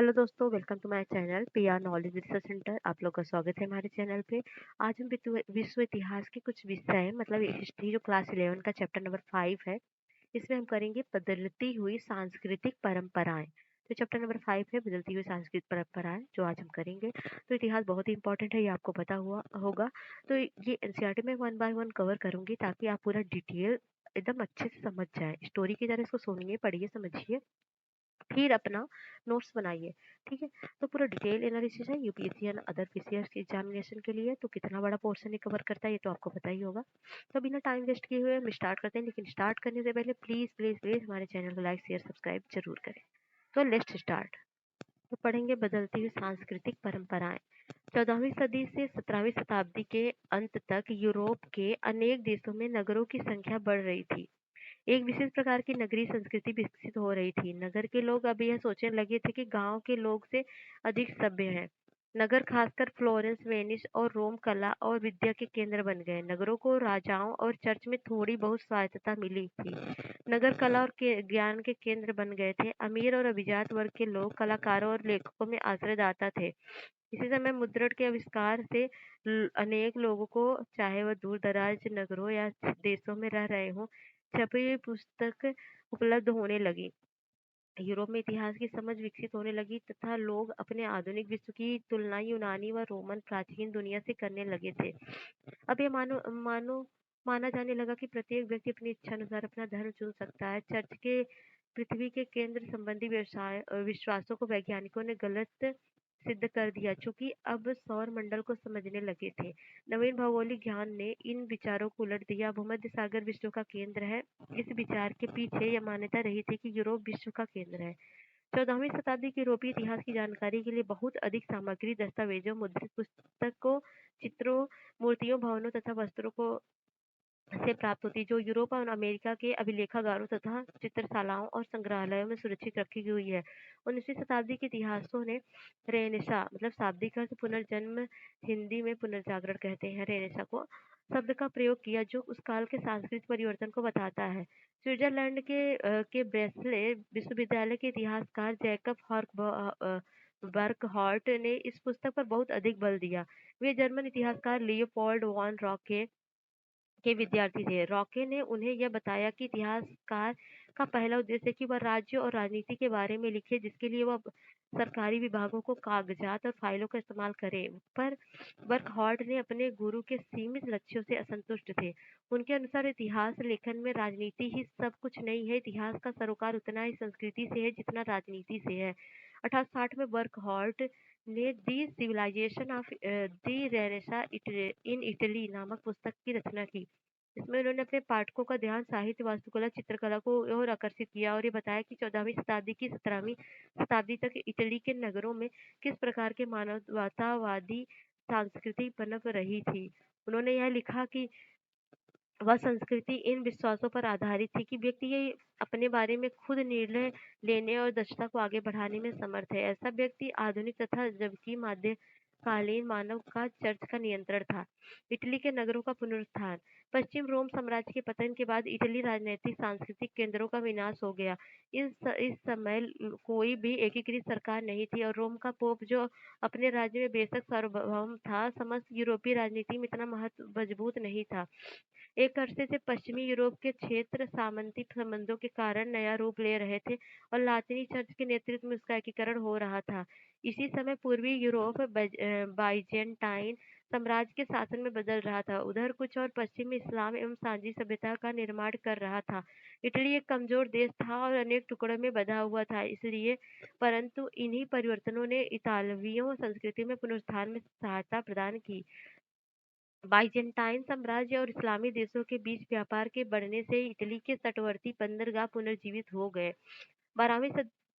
Hello दोस्तों, welcome to my channel PR knowledge research centre. आप लोग का स्वागत है हमारे चैनल पे। आज हम विश्व इतिहास के कुछ विषय मतलब हिस्ट्री जो क्लास 11 का चैप्टर नंबर 5 है, इसमें हम करेंगे बदलती हुई सांस्कृतिक परंपराएं। तो चैप्टर नंबर 5 है बदलती हुई सांस्कृतिक परंपराएं, जो आज हम करेंगे। तो इतिहास बहुत ही इंपॉर्टेंट है, ये आपको पता हुआ होगा। तो ये एनसीईआरटी में वन बाय वन कवर करूंगी ताकि आप पूरा डिटेल एकदम अच्छे से समझ जाए। स्टोरी की तरह इसको सुनिए, पढ़िए, समझिए, फिर अपना नोट्स बनाइए। ठीक है। तो पूरा डिटेल एनालिसिस है यूपीएससी एंड अदर पीसीएस के एग्जामिनेशन के लिए। तो कितना बड़ा पोर्शन ये कवर करता है ये तो आपको पता ही होगा। तो बिना टाइम वेस्ट किए हुए हम स्टार्ट करते हैं, लेकिन स्टार्ट करने से पहले प्लीज प्लीज प्लीज हमारे चैनल को लाइक शेयर सब्सक्राइब जरूर करें। तो लेट्स स्टार्ट। तो पढ़ेंगे बदलती हुई सांस्कृतिक परंपराएं। 14वीं सदी से 17वीं शताब्दी के अंत तक यूरोप के अनेक देशों में नगरों की संख्या बढ़ रही थी। एक विशेष प्रकार की नगरीय संस्कृति विकसित हो रही थी। नगर के लोग अब यह सोचने लगे थे कि गांव के लोग से अधिक सभ्य हैं। नगर खासकर फ्लोरेंस, वेनिस और रोम कला और विद्या के केंद्र बन गए। नगरों को राजाओं और चर्च में थोड़ी बहुत स्वायत्तता मिली थी। नगर कला और ज्ञान के केंद्र बन गए थे। अमीर और अभिजात वर्ग के लोग कलाकारों और लेखकों में आश्रयदाता थे। इसी समय मुद्रण के आविष्कार से अनेक लोगों को, चाहे वह दूर दराज नगरों या देशों में रह रहे हों, छपी हुई पुस्तक उपलब्ध होने लगी। यूरोप में इतिहास की समझ विकसित होने लगी तथा लोग अपने आधुनिक विश्व की तुलना यूनानी व रोमन प्राचीन दुनिया से करने लगे थे। अब ये मानो मानो माना जाने लगा कि प्रत्येक व्यक्ति अपनी इच्छा अनुसार अपना धर्म चुन सकता है। चर्च के पृथ्वी के केंद्र संबंधी विश्वासों को वैज्ञानिकों ने गलत सिद्ध कर दिया, चूंकि अब सौर मंडल को समझने लगे थे। नवीन भौगोलिक ज्ञान ने इन विचारों को उलट दिया। भूमध्य सागर विश्व का केंद्र है। इस विचार के पीछे यह मान्यता रही थी कि यूरोप विश्व का केंद्र है। 14वीं शताब्दी के यूरोपीय इतिहास की जानकारी के लिए बहुत अधिक सामग्री, दस्तावेजों, मुद्रित पुस्तकों, चित्रों, मूर्तियों, भवनों तथा वस्त्रों को से प्राप्त होती, जो यूरोप और अमेरिका के अभिलेखागारों तथा चित्रशालाओं और संग्रहालयों में सुरक्षित रखी हुई है। 19वीं शताब्दी के इतिहासों ने रेनेसा मतलब शाब्दिक अर्थ पुनर्जन्म, हिंदी में पुनर्जागरण कहते हैं रेनेसा को, शब्द का प्रयोग किया, जो उस काल के सांस्कृतिक परिवर्तन को बताता है। स्विट्जरलैंड के ब्रेसले विश्वविद्यालय के इतिहासकार जैकब बर्कहॉर्ट ने इस पुस्तक पर बहुत अधिक बल दिया। वे जर्मन इतिहासकार लियोपोल्ड वॉन रॉके के विद्यार्थी थे। रॉके ने उन्हें यह बताया कि इतिहासकार का पहला उद्देश्य है कि वह राज्य और राजनीति के बारे में लिखे, जिसके लिए वह सरकारी विभागों को कागजात और फाइलों का इस्तेमाल करे। पर बर्कहॉर्ट ने अपने गुरु के सीमित लक्ष्यों से असंतुष्ट थे। उनके अनुसार इतिहास लेखन में राजनीति ही सब कुछ नहीं है। इतिहास का सरोकार उतना ही संस्कृति से है जितना राजनीति से है। 1860 में बर्कहॉर्ट ने the civilization of the Renaissance in Italy नामक पुस्तक की रचना की। इसमें उन्होंने अपने पाठकों का ध्यान साहित्य, वास्तुकला, चित्रकला को और आकर्षित किया और ये बताया कि 14वीं शताब्दी की 17वीं शताब्दी तक इटली के नगरों में किस प्रकार के मानवतावादी संस्कृति पनप रही थी। उन्होंने यह लिखा कि वह संस्कृति इन विश्वासों पर आधारित थी कि व्यक्ति ये अपने बारे में खुद निर्णय लेने और दक्षता को आगे बढ़ाने में समर्थ है। ऐसा व्यक्ति आधुनिक तथा जबकि मध्यकालीन मानव का चर्च का नियंत्रण था। इटली के नगरों का पुनरुत्थान। पश्चिम रोम साम्राज्य के पतन के बाद इटली राजनीतिक सांस्कृतिक केंद्रों का विनाश हो गया। इस समय कोई भी एकीकृत सरकार नहीं थी और रोम का पोप, जो अपने राज्य में बेशक सार्वभौम था, समस्त यूरोपीय राजनीति में इतना मजबूत नहीं था। एक अरसे से पश्चिमी यूरोप के क्षेत्र सामंती संबंधों के कारण नया रूप ले रहे थे और लातिनी चर्च के नेतृत्व में उसका एकीकरण हो रहा था। इसी समय पूर्वी यूरोप बाइजेंटाइन साम्राज्य के शासन में बदल रहा था। उधर कुछ और पश्चिमी इस्लाम एवं सांझी सभ्यता का निर्माण कर रहा था। इटली एक कमजोर देश था और अनेक टुकड़ों में बंधा हुआ था, इसलिए परंतु इन्हीं परिवर्तनों ने इतालवियों संस्कृति में पुनरुत्थान में सहायता प्रदान की। बाइजेंटाइन साम्राज्य और इस्लामी देशों के बीच व्यापार के बढ़ने से इटली के तटवर्ती बंदरगाह पुनर्जीवित हो गए। 12वीं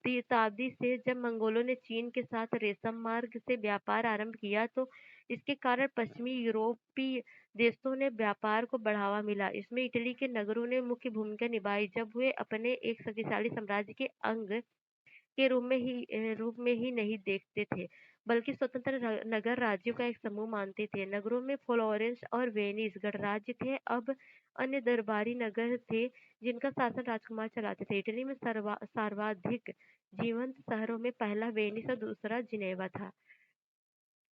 शताब्दी से जब मंगोलों ने चीन के साथ रेशम मार्ग से व्यापार आरंभ किया, तो इसके कारण पश्चिमी यूरोपीय देशों ने व्यापार को बढ़ावा मिला। इसमें इटली के नगरों ने मुख्य भूमिका निभाई, जब वे अपने एक शक्तिशाली साम्राज्य के अंग के रूप में ही नहीं देखते थे, बल्कि स्वतंत्र नगर राज्यों का एक समूह मानते थे। नगरों में फ्लोरेंस और वेनिस गणराज्य थे। अब अन्य दरबारी नगर थे जिनका शासन राजकुमार चलाते थे। इटली में सर्वाधिक जीवंत शहरों में पहला वेनिस और दूसरा जिनेवा था।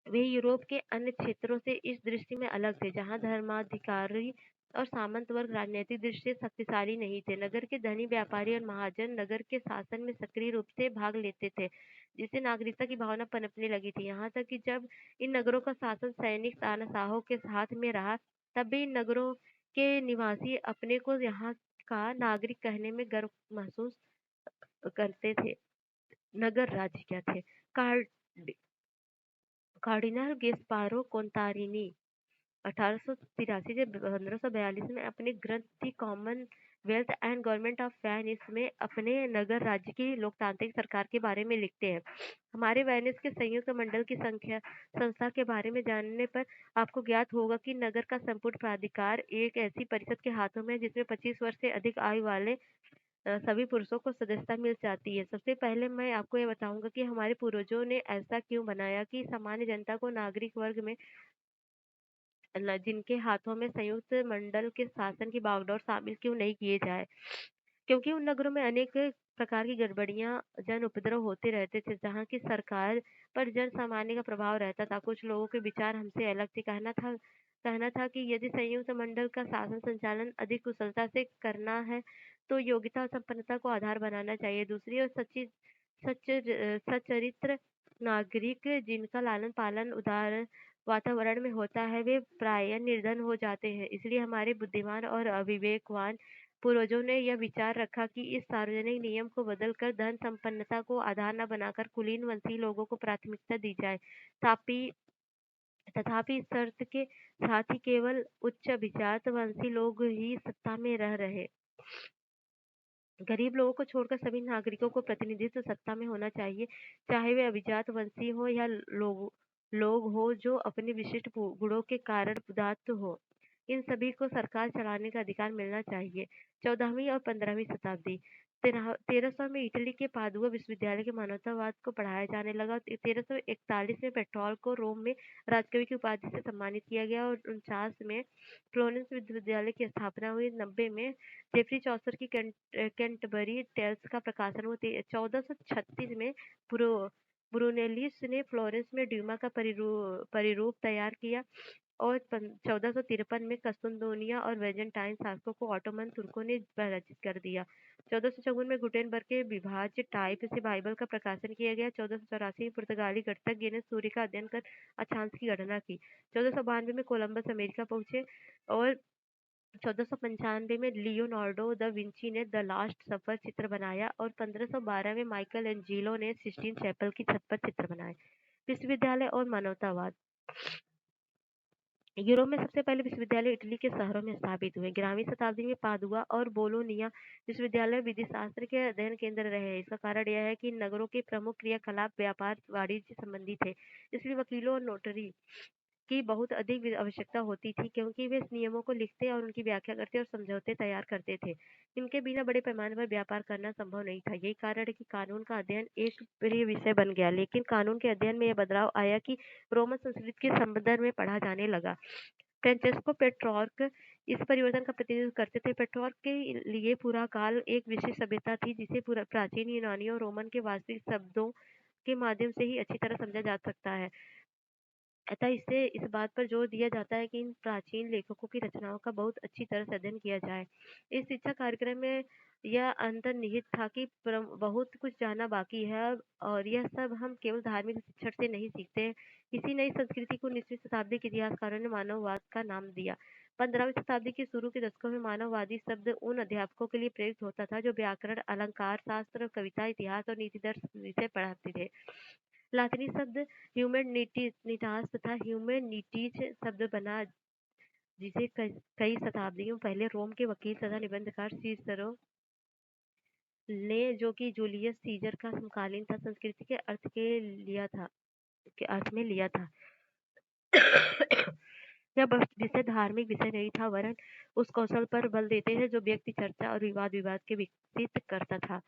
वे यूरोप के अन्य क्षेत्रों से इस दृष्टि में अलग थे, जहाँ धर्माधिकारी और सामंत वर्ग राजनीतिक दृष्टि से शक्तिशाली नहीं थे। नगर के धनी व्यापारी और महाजन नगर के शासन में सक्रिय रूप से भाग लेते थे, जिससे नागरिकता की भावना पनपने लगी थी। यहाँ तक कि जब इन नगरों का शासन सैनिक तानाशाहों के हाथ में रहा, तब भी इन नगरों के निवासी अपने को यहाँ का नागरिक कहने में गर्व महसूस करते थे। नगर राज्य क्या थे? कार्ड कार्डिनल गेस्पारो कोंतारिनी 1883 से 1542 में अपने ग्रंथ the commonwealth and government of Venice में अपने नगर राज्य की लोकतांत्रिक सरकार के बारे में लिखते हैं। हमारे वेनिस के संयुक्त मंडल की संख्या संस्था के बारे में जानने पर आपको ज्ञात होगा कि नगर का संपूर्ण प्राधिकार एक ऐसी परिषद के हाथों में है जिसमें 25 वर्ष से अधिक आयु वाले सभी पुरुषों को सदस्यता मिल जाती है। सबसे पहले मैं आपको ये बताऊंगा कि हमारे पूर्वजों ने ऐसा क्यों बनाया कि सामान्य जनता को नागरिक वर्ग में जिनके हाथों में संयुक्त मंडल के शासन की बागडोर शामिल क्यों नहीं किए जाए। क्योंकि उन नगरों में अनेक प्रकार की गड़बड़ियां जन उपद्रव होते रहते थे, जहाँ की सरकार पर जन सामान्य का प्रभाव रहता था। कुछ लोगों के विचार हमसे अलग थे। कहना था कि यदि संयुक्त मंडल का शासन संचालन अधिक कुशलता से करना है तो योग्यता और संपन्नता को आधार बनाना चाहिए। दूसरी ओर सच्चरित्र नागरिक जिनका लालन पालन उदार वातावरण में होता है, वे प्रायः निर्धन हो जाते हैं। इसलिए हमारे बुद्धिमान और अविवेकवान पूर्वजों ने यह विचार रखा कि इस सार्वजनिक नियम को बदलकर धन संपन्नता को आधार न बनाकर कुलीन वंशी लोगों को प्राथमिकता दी जाए। तापि तथापि इस शर्त के साथ ही केवल उच्च अभिजात वंशी लोग ही सत्ता में रह रहे। गरीब लोगों को छोड़कर सभी नागरिकों को प्रतिनिधित्व सत्ता में होना चाहिए, चाहे वे अभिजात वंशी हो या लोग लोग हो जो अपने विशिष्ट गुणों के कारण उदात्त हो। इन सभी को सरकार चलाने का अधिकार मिलना चाहिए। 14वीं और 15वीं शताब्दी 1300 में इटली के पादुआ विश्वविद्यालय के मानवतावाद को पढ़ाया जाने लगा। 1341 में पेट्रोल को रोम में राजकवि की उपाधि से सम्मानित किया गया और 49 में फ्लोरेंस विश्वविद्यालय की स्थापना हुई। 90 में जेफरी चौसर की कैंटरबरी टेल्स का प्रकाशन हुआ। 1436 में ब्रुनेलिस ने फ्लोरेंस में ड्यूमा का परिरूप तैयार किया और 1453 में कस्तूनदोनिया और वेजेंटाइन शासकों को ऑटोमन तुर्कों ने पराजित कर दिया। 1454 में गुटेनबर्ग के विभाज्य टाइप से बाइबल का प्रकाशन किया गया। 1484 में पुर्तगाली गणितज्ञ ने सूर्य का अध्ययन कर अक्षांश की गणना की। 1492 में कोलंबस अमेरिका पहुंचे और 1495 में लियोनार्डो दा विंची ने द लास्ट सफर चित्र बनाया और 1512 में माइकल एंजेलो ने सिस्टीन चैपल की छत पर चित्र बनाए। विश्वविद्यालय और मानवतावाद यूरोप में सबसे पहले विश्वविद्यालय इटली के शहरों में स्थापित हुए। 11वीं शताब्दी में पादुआ और बोलोनिया विश्वविद्यालय विधि शास्त्र के अध्ययन केंद्र रहे हैं। इसका कारण यह है कि इन नगरों के प्रमुख क्रियाकलाप व्यापार वाणिज्य संबंधी थे, इसलिए वकीलों और नोटरी की बहुत अधिक आवश्यकता होती थी, क्योंकि वे इस नियमों को लिखते और उनकी व्याख्या करते और समझौते तैयार करते थे। इनके बिना बड़े पैमाने पर व्यापार करना संभव नहीं था। यही कारण है कि कानून का अध्ययन एक प्रिय विषय बन गया। लेकिन कानून के अध्ययन में यह बदलाव आया कि रोमन संस्कृति के संदर्भ में पढ़ा जाने लगा। फ्रांचेस्को पेट्रोर्क इस परिवर्तन का प्रतिनिधित्व करते थे। पेट्रोर्क के लिए पूरा काल एक विशेष सभ्यता थी, जिसे प्राचीन यूनानी और रोमन के वास्तविक शब्दों के माध्यम से ही अच्छी तरह समझा जा सकता है। अतः इससे इस बात पर जोर दिया जाता है कि इन प्राचीन लेखकों की रचनाओं का बहुत अच्छी तरह से अध्ययन किया जाए। इस शिक्षा कार्यक्रम में यह अंतर्निहित था कि बहुत कुछ जानना बाकी है और यह सब हम केवल धार्मिक शिक्षण से नहीं सीखते हैं। इसी नई संस्कृति को 19वीं शताब्दी के इतिहासकारों ने मानववाद का नाम दिया। 15वीं शताब्दी के शुरू के दशकों में मानववादी शब्द उन अध्यापकों के लिए प्रयुक्त होता था जो व्याकरण, अलंकार शास्त्र, कविता, इतिहास और नीति दर्शन विषय पढ़ाते थे। लातिनी शब्द ह्यूमैनिटास तथा ह्यूमैनिटीज शब्द बना, जिसे कई शताब्दियों पहले रोम के वकील तथा निबंधकार सीसरो ने, जो कि जूलियस सीजर का समकालीन था, संस्कृति के अर्थ में लिया था। यह विषय धार्मिक विषय नहीं था, वरन उस कौशल पर बल देते थे जो व्यक्ति चर्चा और विवाद के विकसित करता था।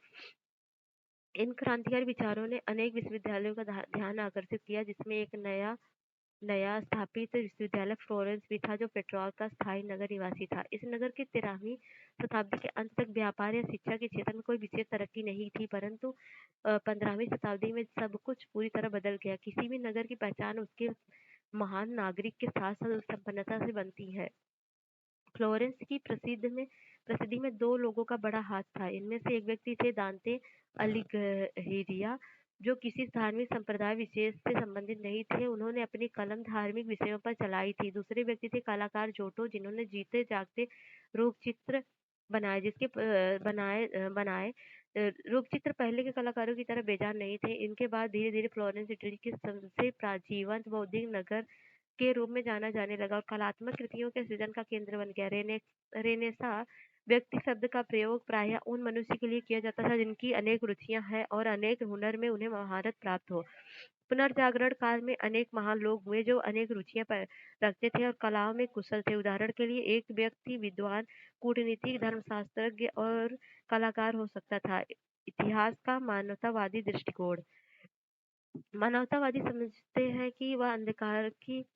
इन क्रांतिकारी विचारों ने अनेक विश्वविद्यालयों का ध्यान आकर्षित किया, जिसमें एक नया नया स्थापित विश्वविद्यालय फ्लोरेंस भी था, जो पेट्रोल का स्थायी नगर निवासी था। इस नगर की 13वीं शताब्दी के अंत तक व्यापार या शिक्षा के क्षेत्र में कोई विशेष तरक्की नहीं थी, परंतु 15वीं शताब्दी में सब कुछ पूरी तरह बदल गया। किसी भी नगर की पहचान उसके महान नागरिक के साथ साथ संपन्नता से बनती है। फ्लोरेंस की प्रसिद्धि में दो लोगों का बड़ा हाथ था। इनमें से एक व्यक्ति थे दांते अलिघिरिया, जो किसी धार्मिक संप्रदाय विशेष से संबंधित नहीं थे। उन्होंने अपनी कलम धार्मिक विषयों पर चलाई थी। दूसरे व्यक्ति थे कलाकार जोटो, जिन्होंने जीते जागते रूप चित्र बनाए जिसके प- बनाए अ, बनाए रूप चित्र पहले के कलाकारों की तरह बेजान नहीं थे। इनके बाद धीरे धीरे फ्लोरेंस इटली के सबसे प्राचीन बौद्धिक नगर के रूप में जाना जाने लगा और कलात्मक कृतियों के सृजन का केंद्र बन गया। रेनेसा व्यक्ति शब्द का प्रयोग प्रायः उन मनुष्य के लिए किया जाता था जिनकी अनेक रुचियां हैं और अनेक हुनर में उन्हें महारत प्राप्त हो। पुनर्जागरण काल में अनेक महान लोग हुए जो अनेक रुचियां रखते थे और कलाओं में कुशल थे। उदाहरण के लिए एक व्यक्ति विद्वान, कूटनीतिक, धर्मशास्त्रज्ञ और कलाकार हो सकता था। इतिहास का मानवतावादी दृष्टिकोण। मानवतावादी समझते हैं कि वह अंधकार की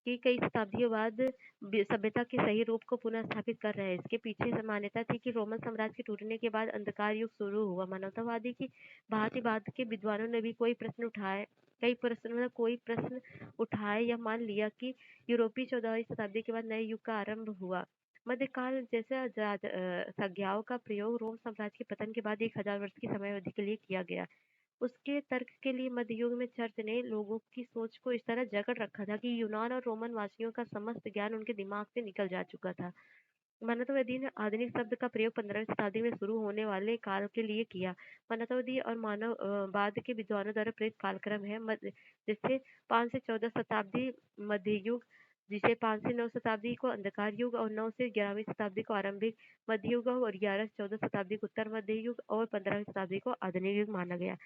कई शताब्दियों बाद सभ्यता के सही रूप को पुनः स्थापित कर रहे हैं। इसके पीछे मान्यता थी कि रोमन साम्राज्य के टूटने के बाद अंधकार युग शुरू हुआ। मानवतावादी की भांति भांति के विद्वानों ने भी कोई प्रश्न उठाए या मान लिया कि यूरोपीय 14वीं शताब्दी के बाद नए युग का आरंभ हुआ। मध्यकाल जैसे संज्ञाओं का प्रयोग रोम साम्राज्य के पतन के बाद 1000 वर्ष की समय अवधि के लिए किया गया। उसके तर्क के लिए मध्य युग में चर्च ने लोगों की सोच को इस तरह जकड़ रखा था कि यूनान और रोमन वासियों का समस्त ज्ञान उनके दिमाग से निकल जा चुका था। मानवतावादी ने आधुनिक शब्द का प्रयोग 15वीं शताब्दी में शुरू होने वाले काल के लिए किया। मानवतावादी और मानववाद के विद्वानों द्वारा प्रेरित कालक्रम है जिससे 5 से 14 शताब्दी मध्य युग, जिसे 5 से 9 शताब्दी को अंधकार युग और 9 से 11वीं शताब्दी को आरंभिक मध्य युग और 11 से 14 शताब्दी को उत्तर मध्य युग और 15वीं शताब्दी को आधुनिक युग माना गया।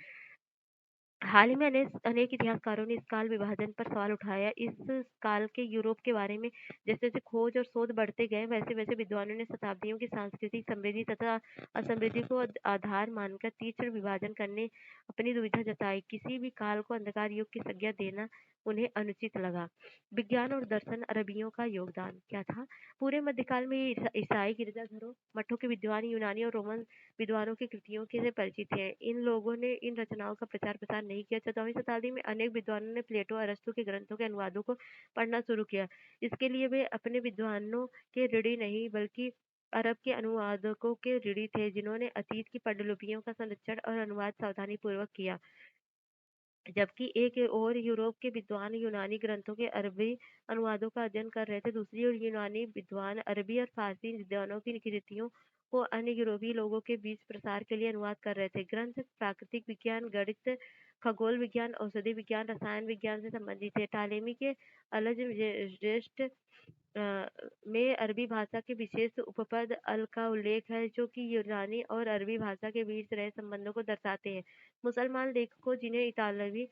हाल ही में अनेक इतिहासकारों ने इस काल विभाजन पर सवाल उठाया। इस काल के यूरोप के बारे में जैसे-जैसे खोज और शोध बढ़ते गए, वैसे-वैसे विद्वानों ने शताब्दियों की सांस्कृतिक समृद्धि तथा असमृद्धि को आधार मानकर तीव्र विभाजन करने अपनी दुविधा जताई। किसी भी काल को अंधकार युग की संज्ञा देना उन्हें अनुचित लगा। विज्ञान और दर्शन अरबियों का योगदान क्या था? पूरे मध्यकाल में ईसाई गिरजाघरों, मठों के विद्वान यूनानी और रोमन विद्वानों की कृतियों के से परिचित हैं। इन लोगों ने इन रचनाओं का प्रचार प्रसार नहीं किया। 14वीं शताब्दी में अनेक विद्वानों ने प्लेटो, अरस्तु के ग्रंथों के अनुवादों को पढ़ना शुरू किया। इसके लिए वे अपने विद्वानों के ऋणी नहीं बल्कि अरब के अनुवादकों के ऋणी थे, जिन्होंने अतीत की पांडुलिपियों का संरक्षण और अनुवाद सावधानी पूर्वक किया। जबकि एक ओर यूरोप के विद्वान यूनानी ग्रंथों के अरबी अनुवादों का अध्ययन कर रहे थे, दूसरी ओर यूनानी विद्वान अरबी और फारसी विद्वानों की कृतियों को अन्य यूरोपीय लोगों के बीच प्रसार के लिए अनुवाद कर रहे थे। ग्रंथ प्राकृतिक विज्ञान, गणित, खगोल विज्ञान, औषधि विज्ञान, रसायन विज्ञान से संबंधित थे। टालेमी के अल्जबेस्ट में अरबी भाषा के विशेष उपपद अल का उल्लेख है, जो कि यूनानी और अरबी भाषा के बीच रहे संबंधों को दर्शाते हैं। मुसलमान लेखकों, जिन्हें इतालवी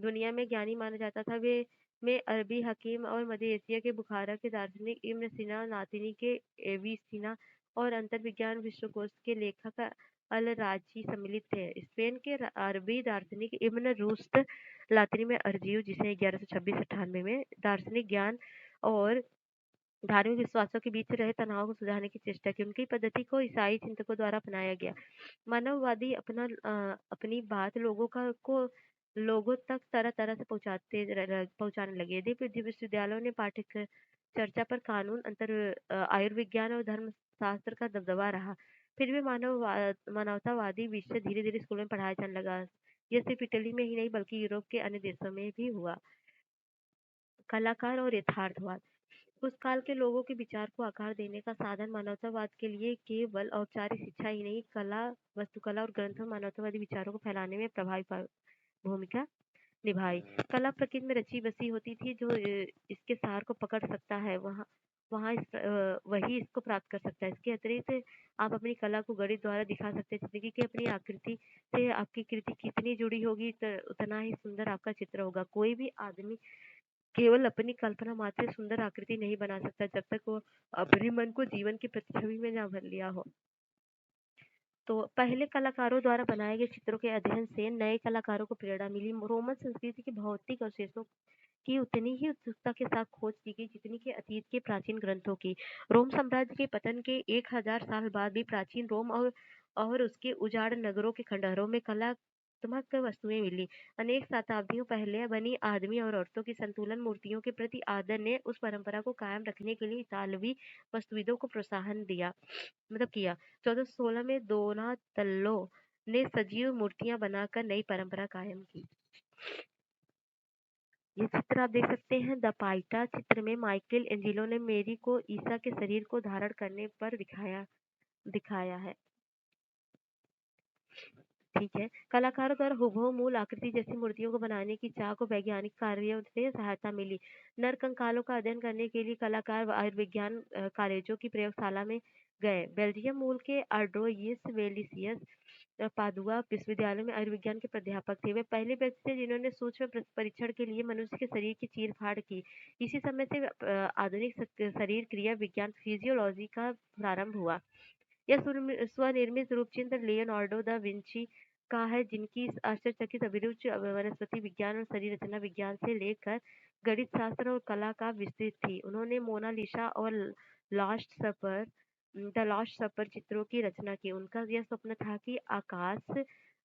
दुनिया में ज्ञानी माना जाता था, वे में अरबी हकीम और मध्य एशिया के बुखारा के दार्शनिक इब्न सीना, लातिनी के एविसीना और अंतर्विज्ञान विश्वकोश के लेखक अल राजी सम्मिलित थे। स्पेन के अरबी दार्शनिक इब्न रुश्द, लातिनी में अर्जियो, जिसे 1126-98 में दार्शनिक ज्ञान और धार्मिक विश्वासों के बीच रहे तनाव को सुधारने की चेष्टा की। उनकी पद्धति को ईसाई चिंतकों द्वारा अपनाया गया। मानववादी अपनी बात लोगों तक तरह-तरह से पहुंचाने लगे। यदि विश्वविद्यालयों ने पाठ्यक्रम चर्चा पर कानून, आयुर्विज्ञान और धर्मशास्त्र का दबदबा रहा, फिर भी मानवतावादी विषय धीरे-धीरे स्कूलों में पढ़ाया जाने लगा। यह सिर्फ इटली में ही नहीं बल्कि यूरोप के अन्य देशों में भी हुआ। कलाकार और यथार्थवाद। उस काल के लोगों के विचार को आकार देने का साधन मानवतावाद के लिए केवल औपचारिक शिक्षा ही नहीं, वास्तुकला और ग्रंथों मानवतावादी विचारों को फैलाने में प्रभावी भूमिका निभाई। कला प्रकृति में रची बसी होती थी, जो इसके सार को पकड़ सकता है वहाँ वहाँ वही इसको प्राप्त कर सकता है। इसके अतिरिक्त आप अपनी कला को गणित द्वारा दिखा सकते हैं। जिंदगी की अपनी आकृति से आपकी कृति कितनी जुड़ी होगी, उतना ही सुंदर आपका चित्र होगा। कोई भी आदमी केवल अपनी कल्पना मात्र से सुंदर आकृति नहीं बना सकता, जब तक वो अपने मन को जीवन की प्रतिछवि में ना भर लिया हो। तो पहले कलाकारों द्वारा बनाए गए चित्रों के अध्ययन से नए कलाकारों को प्रेरणा मिली। रोमन संस्कृति के भौतिक अवशेषों की उतनी ही उत्सुकता के साथ खोज की गई जितनी कि अतीत के प्राचीन ग्रंथों की। रोम साम्राज्य के पतन के 1000 साल बाद भी प्राचीन रोम और उसके उजाड़ नगरों के खंडहरों में कलात्मक वस्तुएं मिली। अनेक शताब्दियों पहले बनी आदमी और औरतों की संतुलन मूर्तियों के प्रति आदर ने उस परंपरा को कायम रखने के लिए इतालवी वास्तुविदों को प्रोत्साहन दिया मतलब किया। 1416 में दोनातल्लो ने सजीव मूर्तियां बनाकर नई परंपरा कायम की। ये चित्र आप देख सकते हैं द पाइटा चित्र में माइकल एंजिलो ने मेरी को ईसा के शरीर को धारण करने पर दिखाया है। ठीक है। कलाकारों द्वारा हूबहू मूल आकृति जैसी मूर्तियों को बनाने की चाह को वैज्ञानिक कार्यों से सहायता मिली। नर कंकालों का अध्ययन करने के लिए कलाकार आयुर्विज्ञान कॉलेजों की प्रयोगशाला में गए। बेल्जियम मूल के आर्डोइस वेलिसियस पादुआ विश्वविद्यालय में आयुर्विज्ञान के प्राध्यापक थे। वे पहले व्यक्ति थे जिन्होंने सूक्ष्म परीक्षण के लिए मनुष्य के शरीर की चीर-फाड़ की। इसी समय से आधुनिक शरीर क्रिया विज्ञान फिजियोलॉजी का प्रारंभ हुआ। यह स्वनिर्मित रूपचित्र लियोनार्डो दा विंची का है, जिनकी आश्चर्यचकित अभिरुचि वनस्पति विज्ञान और शरीर रचना विज्ञान से लेकर गणित शास्त्र और कला का विस्तृत थी। उन्होंने मोनालिसा और लास्ट सपर द लास्ट सपर चित्रों की रचना की। उनका यह स्वप्न था कि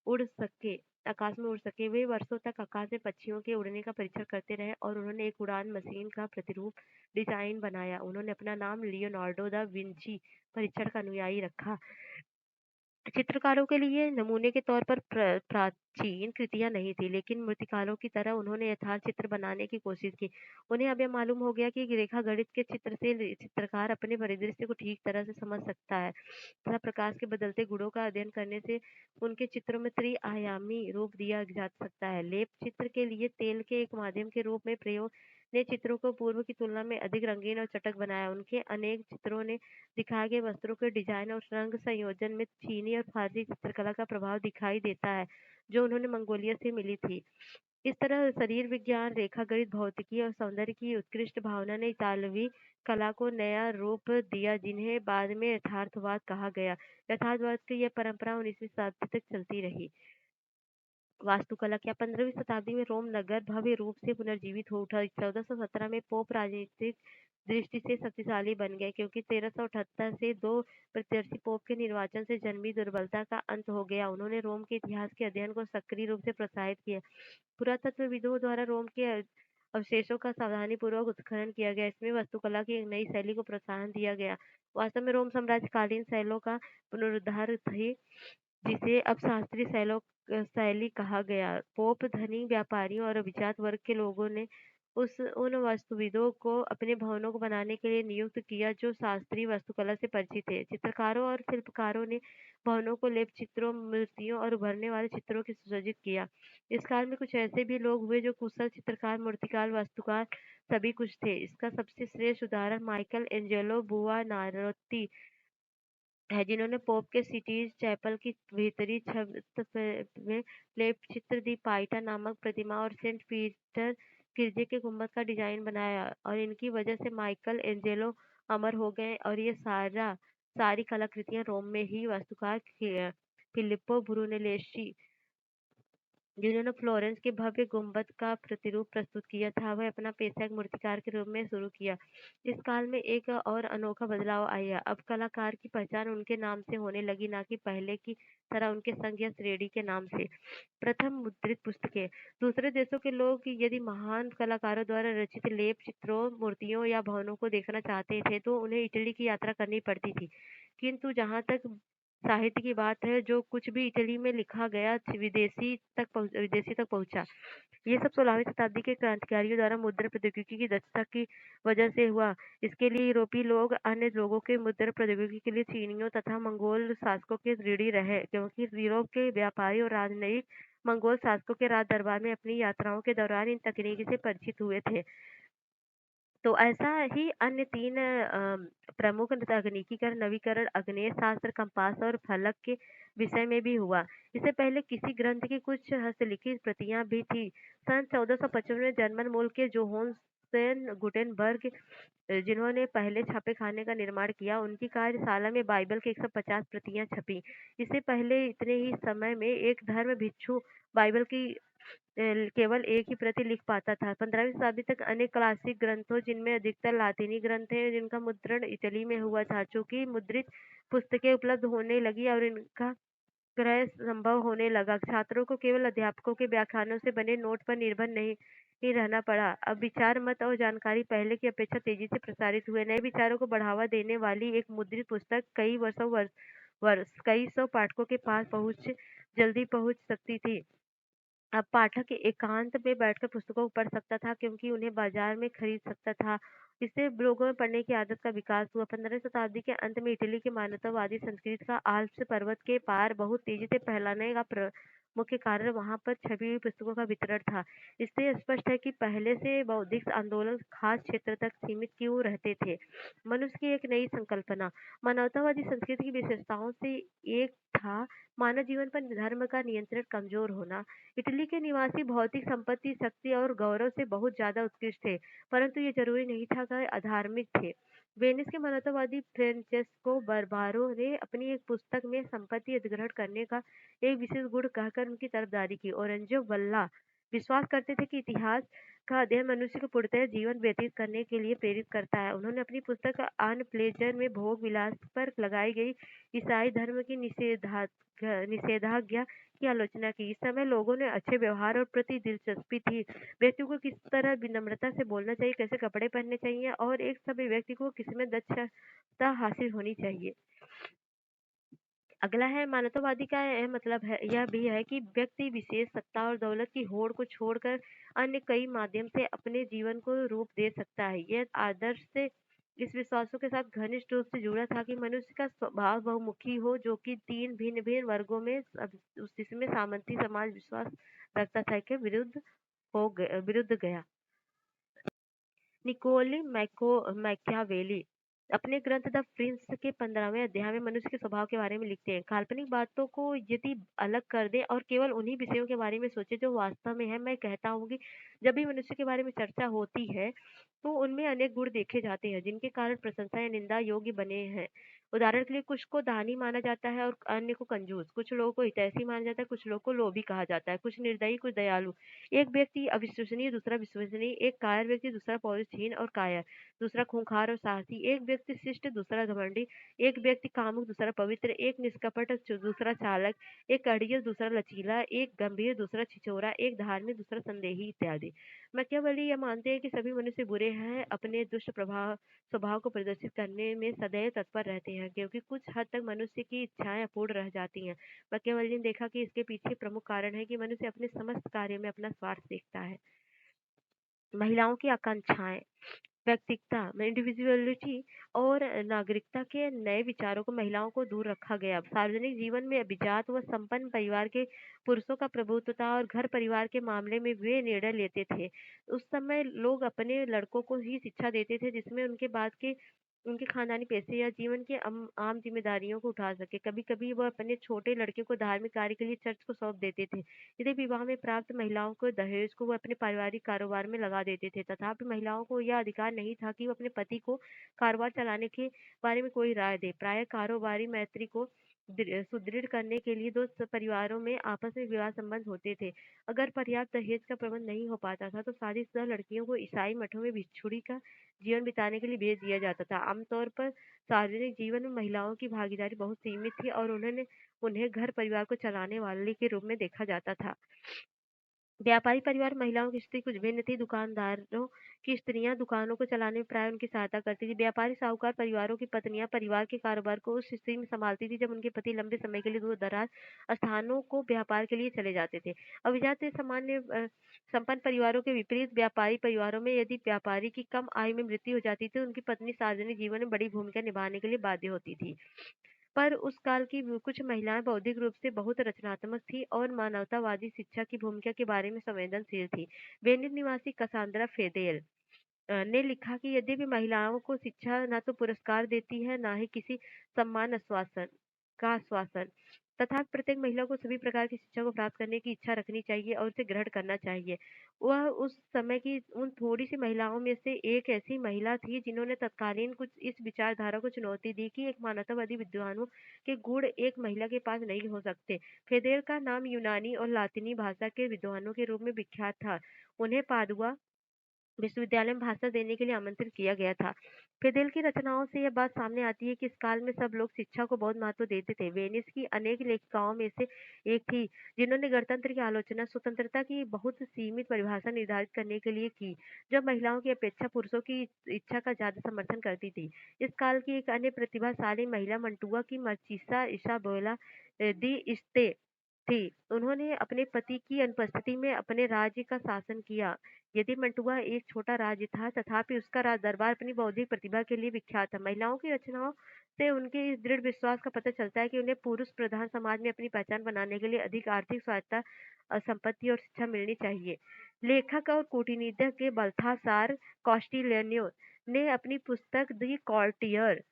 उड़ सके आकाश में उड़ सके। वे वर्षों तक आकाश में पक्षियों के उड़ने का परीक्षण करते रहे और उन्होंने एक उड़ान मशीन का प्रतिरूप डिजाइन बनाया। उन्होंने अपना नाम लियोनार्डो दा विंची परीक्षण का अनुयायी रखा। चित्रकारों के लिए नमूने के तौर पर प्राचीन कृतियां नहीं थी, लेकिन मूर्तिकारों की तरह उन्होंने यथार्थ चित्र बनाने की कोशिश की। उन्हें अब यह मालूम हो गया कि रेखा गणित के चित्र से चित्रकार अपने परिदृश्य को ठीक तरह से समझ सकता है तथा प्रकाश के बदलते गुणों का अध्ययन करने से उनके चित्रों में त्रि-आयामी रूप दिया जा सकता है। लेप चित्र के लिए तेल के एक माध्यम के रूप में प्रयोग ने चित्रों को पूर्व की तुलना में अधिक रंगीन और चटक बनाया। उनके अनेक चित्रों ने दिखाए गए वस्त्रों के डिजाइन और रंग संयोजन में चीनी और फारसी चित्रकला का प्रभाव दिखाई देता है, जो उन्होंने मंगोलिया से मिली थी। इस तरह शरीर विज्ञान, रेखागणित, भौतिकी और सौंदर्य की उत्कृष्ट भावना ने इतालवी कला को नया रूप दिया, जिन्हें बाद में यथार्थवाद कहा गया। यथार्थवाद की यह परंपरा 19वीं शताब्दी तक चलती रही। वास्तुकला क्या 15वीं शताब्दी में रोम नगर भव्य रूप से पुनर्जीवित हो उठा। 1417 में पोप राजनीतिक दृष्टि से शक्तिशाली बन गए, क्योंकि 1378 से दो प्रत्याशी पोप के निर्वाचन से जन्मी दुर्बलता का अंत हो गया। उन्होंने रोम के इतिहास के अध्ययन को सक्रिय रूप से प्रोत्साहित किया। पुरातत्वविदों द्वारा रोम के अवशेषों का सावधानीपूर्वक उत्खनन किया गया। इसमें वास्तुकला की एक नई शैली को प्रोत्साहन दिया गया। वास्तव में रोम साम्राज्य कालीन शैलियों का पुनरुद्धार थी, जिसे अब शास्त्रीय शैली कहा गया। पोप, धनी व्यापारियों और अभिजात वर्ग के लोगों ने उन वास्तुविदों को अपने भवनों को बनाने के लिए नियुक्त किया जो शास्त्रीय वास्तुकला से परिचित थे। चित्रकारों और शिल्पकारों ने भवनों को लेप चित्रों, मूर्तियों और उभरने वाले चित्रों से सुसज्जित किया। इस काल में कुछ ऐसे भी लोग हुए जो कुशल चित्रकार, मूर्तिकार, वास्तुकार सभी कुछ थे। इसका सबसे श्रेष्ठ उदाहरण माइकल एंजेलो बुआनारोत्ती है, जिन्होंने पोप के सिटीज चैपल की भीतरी छत में लेप चित्र दी पाइटा नामक प्रतिमा और सेंट पीटर गिरजे के गुम्बद का डिजाइन बनाया, और इनकी वजह से माइकल एंजेलो अमर हो गए। और ये सारी कलाकृतियां रोम में ही वास्तुकार फिलिप्पो ब्रूनेलेस्ची, जिन्होंने फ्लोरेंस के भव्य गुंबद का प्रतिरूप प्रस्तुत किया था, वह अपना पेशा एक मूर्तिकार के रूप में शुरू किया। इस काल में एक और अनोखा बदलाव आया। अब कलाकार की पहचान उनके नाम से होने लगी, ना कि पहले की तरह उनके संघ या श्रेणी के नाम से। प्रथम मुद्रित पुस्तकें। दूसरे देशों के लोग यदि महान कलाकारों द्वारा रचित लेप चित्रों, मूर्तियों या भवनों को देखना चाहते थे, तो उन्हें इटली की यात्रा करनी पड़ती थी। किंतु जहाँ तक साहित्य की बात है, जो कुछ भी इटली में लिखा गया विदेशी तक पहुंचा। ये सब 16वीं शताब्दी के क्रांतिकारियों द्वारा मुद्रण प्रौद्योगिकी की दक्षता की वजह से हुआ। इसके लिए यूरोपीय लोग अन्य लोगों के मुद्रण प्रौद्योगिकी के लिए चीनियों तथा मंगोल शासकों के ऋणी रहे, क्योंकि यूरोप के व्यापारी और राजनयिक मंगोल शासकों के राज दरबार में अपनी यात्राओं के दौरान इन तकनीक से परिचित हुए थे। तो ऐसा ही अन्य 3 प्रमुख तकनीकीकरण नवीकरण आग्नेय शास्त्र, कंपास और फलक के विषय में भी हुआ। इससे पहले किसी ग्रंथ की कुछ हस्तलिखित प्रतियां भी थी। सन 1455 में जर्मन मूल के जोहान्सेन गुटेनबर्ग, जिन्होंने पहले छापेखाने का निर्माण किया, उनकी कार्यशाला में बाइबल की 150 प्रतियां छपी। इससे पहले इतने ही समय में एक धर्म भिक्षु बाइबल की केवल एक ही प्रति लिख पाता था। 15वीं शताब्दी तक अनेक क्लासिक ग्रंथों जिनमें अधिकतर लातीनी ग्रंथ हैं जिनका मुद्रण इटली में हुआ था। चूँकि मुद्रित पुस्तकें उपलब्ध होने लगी और इनका क्रय संभव होने लगा, छात्रों को केवल अध्यापकों के व्याख्यानों से बने नोट पर निर्भर नहीं रहना पड़ा। अब विचार, मत और जानकारी पहले की अपेक्षा तेजी से प्रसारित हुए। नए विचारों को बढ़ावा देने वाली एक मुद्रित पुस्तक कई सौ पाठकों के पास जल्दी पहुंच सकती थी। अब पाठक एकांत में बैठकर पुस्तकों को पढ़ सकता था क्योंकि उन्हें बाजार में खरीद सकता था। इससे लोगों में पढ़ने की आदत का विकास हुआ। 15वीं शताब्दी के अंत में इटली की मानवतावादी संस्कृति का आल्प्स पर्वत के पार बहुत तेजी से फैलाने का मुख्य कारण वहां पर छपी हुई पुस्तकों का वितरण था। इससे स्पष्ट है कि पहले से बौद्धिक आंदोलन खास क्षेत्र तक सीमित क्यों रहते थे। मनुष्य की एक नई संकल्पना। मानवतावादी संस्कृति की विशेषताओं से एक था मानव जीवन पर धर्म का नियंत्रण कमजोर होना। इटली के निवासी भौतिक संपत्ति, शक्ति और गौरव से बहुत ज्यादा उत्कृष्ट थे, परंतु ये जरूरी नहीं था कि अधार्मिक थे। वेनिस के मानवतावादी फ्रेंचेस्को बर्बारो ने अपनी एक पुस्तक में संपत्ति अधिग्रहण करने का एक विशेष गुण कहकर उनकी तरफदारी की। ओरेंजो वल्ला विश्वास करते थे कि इतिहास का अध्ययन मनुष्य को पूर्णतः जीवन व्यतीत करने के लिए प्रेरित करता है। उन्होंने अपनी पुस्तक अनप्लेजर में भोग विलास पर लगाई गई ईसाई धर्म की निषेधाज्ञा की आलोचना की। इस समय लोगों ने अच्छे व्यवहार और प्रति दिलचस्पी थी। व्यक्ति को किस तरह विनम्रता से बोलना चाहिए, कैसे कपड़े पहनने चाहिए और एक सभ्य व्यक्ति को किसमें दक्षता हासिल होनी चाहिए। अगला है मानवतावादी का मतलब है यह भी है कि व्यक्ति विशेष सत्ता और दौलत की होड़ को छोड़कर अन्य कई माध्यम से अपने जीवन को रूप दे सकता है। यह आदर्श से इस विश्वासों के साथ घनिष्ठ रूप से जुड़ा था कि मनुष्य का स्वभाव बहुमुखी हो जो कि तीन भिन्न भिन्न वर्गों में जिसमें सामंती समाज विश्वास रखता था के विरुद्ध गया। निकोले मैकियावेली अपने ग्रंथ द प्रिंस के 15वें अध्याय में मनुष्य के स्वभाव के बारे में लिखते हैं। काल्पनिक बातों को यदि अलग कर दें और केवल उन्हीं विषयों के बारे में सोचे जो वास्तव में है, मैं कहता हूँ कि जब भी मनुष्य के बारे में चर्चा होती है तो उनमें अनेक गुण देखे जाते हैं जिनके कारण प्रशंसा या निंदा योग्य बने हैं। उदाहरण के लिए कुछ को दानी माना जाता है और अन्य को कंजूस, कुछ लोगों को हितैषी माना जाता है, कुछ लोगों को लोभी कहा जाता है, कुछ निर्दयी, कुछ दयालु। एक व्यक्ति अविश्वसनीय, दूसरा विश्वसनीय। एक कायर व्यक्ति, दूसरा पौरुषहीन और कायर। दूसरा खूंखार और साहसी। एक व्यक्ति शिष्ट, दूसरा घमंडी। एक व्यक्ति कामुक, दूसरा पवित्र। एक निष्कपट, दूसरा चालक। एक अड़ियल, दूसरा लचीला। एक गंभीर, दूसरा छिछोरा। एक धार्मिक, दूसरा संदेही इत्यादि। मैकियावेली यह मानते हैं कि सभी मनुष्य बुरे हैं, अपने दुष्ट स्वभाव को प्रदर्शित करने में सदैव तत्पर रहते हैं क्योंकि कुछ हद तक मनुष्य की इच्छाएं अपूर्ण रह जाती हैं। मैकियावेली ने देखा कि इसके पीछे प्रमुख कारण है कि मनुष्य अपने समस्त कार्यों में अपना स्वार्थ देखता है। महिलाओं की आकांक्षाएं, व्यक्तिगता में इंडिविजुअलिटी और नागरिकता के नए विचारों को महिलाओं को दूर रखा गया। सार्वजनिक जीवन में अभिजात व संपन्न परिवार के पुरुषों का प्रभुत्व था और घर परिवार के मामले में वे निर्णय लेते थे। उस समय लोग अपने लड़कों को ही शिक्षा देते थे जिसमें उनके खानदानी पैसे या जीवन की आम जिम्मेदारियों को उठा सके। कभी कभी वह अपने छोटे लड़के को धार्मिक कार्य के लिए चर्च को सौंप देते थे। यदि विवाह में प्राप्त महिलाओं को दहेज को वह अपने पारिवारिक कारोबार में लगा देते थे। तथापि महिलाओं को यह अधिकार नहीं था कि वो अपने पति को कारोबार चलाने के बारे में कोई राय दे। प्राय कारोबारी मैत्री को सुदृढ़ करने के लिए दो परिवारों में आपस में विवाह संबंध होते थे। अगर पर्याप्त दहेज का प्रबंध नहीं हो पाता था तो शादीशुदा लड़कियों को ईसाई मठों में भिक्षुणी का जीवन बिताने के लिए भेज दिया जाता था। आमतौर पर सार्वजनिक जीवन में महिलाओं की भागीदारी बहुत सीमित थी और उन्हें घर परिवार को चलाने वाले के रूप में देखा जाता था। व्यापारी परिवार महिलाओं की स्थिति कुछ भिन्न थी। दुकानदारों की स्त्रियां दुकानों को चलाने में प्राय उनकी सहायता करती थी। व्यापारी साहूकार परिवारों की पत्नियां परिवार के कारोबार को उस स्थिति में संभालती थी जब उनके पति लंबे समय के लिए दूर दराज स्थानों को व्यापार के लिए चले जाते थे। अभिजात सामान्य संपन्न परिवारों के विपरीत व्यापारी परिवारों में यदि व्यापारी की कम आयु में मृत्यु हो जाती थी तो उनकी पत्नी सार्वजनिक जीवन में बड़ी भूमिका निभाने के लिए बाध्य होती थी। पर उस काल की कुछ महिलाएं बौद्धिक रूप से बहुत रचनात्मक थी और मानवतावादी शिक्षा की भूमिका के बारे में संवेदनशील थी। वेनिस निवासी कसांद्रा फेदेल ने लिखा कि यद्यपि महिलाओं को शिक्षा न तो पुरस्कार देती है न ही किसी सम्मान आश्वासन का आश्वासन, तथा प्रत्येक महिला को सभी प्रकार की शिक्षा को प्राप्त करने की इच्छा रखनी चाहिए और उसे ग्रहण करना चाहिए। वह उस समय की उन थोड़ी-सी महिलाओं में से एक ऐसी महिला थी जिन्होंने तत्कालीन कुछ इस विचारधारा को चुनौती दी कि एक मानवतावादी विद्वानों के गुण एक महिला के पास नहीं हो सकते। फेदेल का नाम यूनानी और लातिनी भाषा के विद्वानों के रूप में विख्यात था। उन्हें पादुआ विश्वविद्यालय में भाषण देने के लिए आमंत्रित किया गया था। फेदेल की रचनाओं से यह बात सामने आती है कि इस काल में सब लोग शिक्षा को बहुत महत्व देते थे। वेनिस की अनेक लेखिकाओं में से एक थी जिन्होंने गणतंत्र की आलोचना स्वतंत्रता की बहुत सीमित परिभाषा निर्धारित करने के लिए की, जो महिलाओं की अपेक्षा पुरुषों की इच्छा का ज्यादा समर्थन करती थी। इस काल की एक अन्य प्रतिभाशाली महिला मंटुआ की मर्चिसा इसाबेला दी इस्ते थी। उन्होंने अपने पति की अनुपस्थिति में अपने राज्य का शासन किया। यदि मंटुआ एक छोटा राज्य था, तथापि उसका राज दरबार अपनी बौद्धिक प्रतिभा के लिए विख्यात था। महिलाओं की रचनाओं से उनके इस दृढ़ विश्वास का पता चलता है कि उन्हें पुरुष प्रधान समाज में अपनी पहचान बनाने के लिए अधिक आर्थिक स्वायत्तता, संपत्ति और शिक्षा मिलनी चाहिए। लेखक और कूटनीतिज्ञ बल्थासार कॉस्टिलियनो ने अपनी पुस्तक दी कॉर्टियर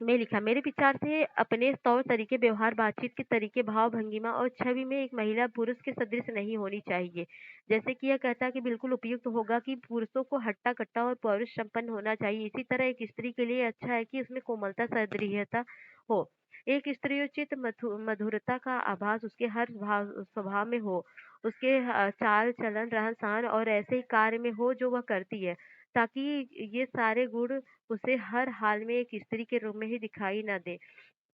में लिखा, मेरे विचार से अपने तौर तरीके, व्यवहार, बातचीत के तरीके, भाव भंगिमा और छवि में एक महिला पुरुष के सदृश नहीं होनी चाहिए। जैसे कि यह कहता है कि बिल्कुल उपयुक्त होगा कि पुरुषों को हट्टा-कट्टा और पौरुष संपन्न होना चाहिए। इसी तरह एक स्त्री के लिए अच्छा है कि उसमें कोमलता, सदृढ़ता हो। एक स्त्रीयोचित मधुरता का आभास उसके हर स्वभाव में हो। उसके चाल चलन, रहन-सहन और ऐसे ही कार्य में हो जो वह करती है, ताकि ये सारे गुण उसे हर हाल में एक स्त्री के रूप में ही दिखाई न दे,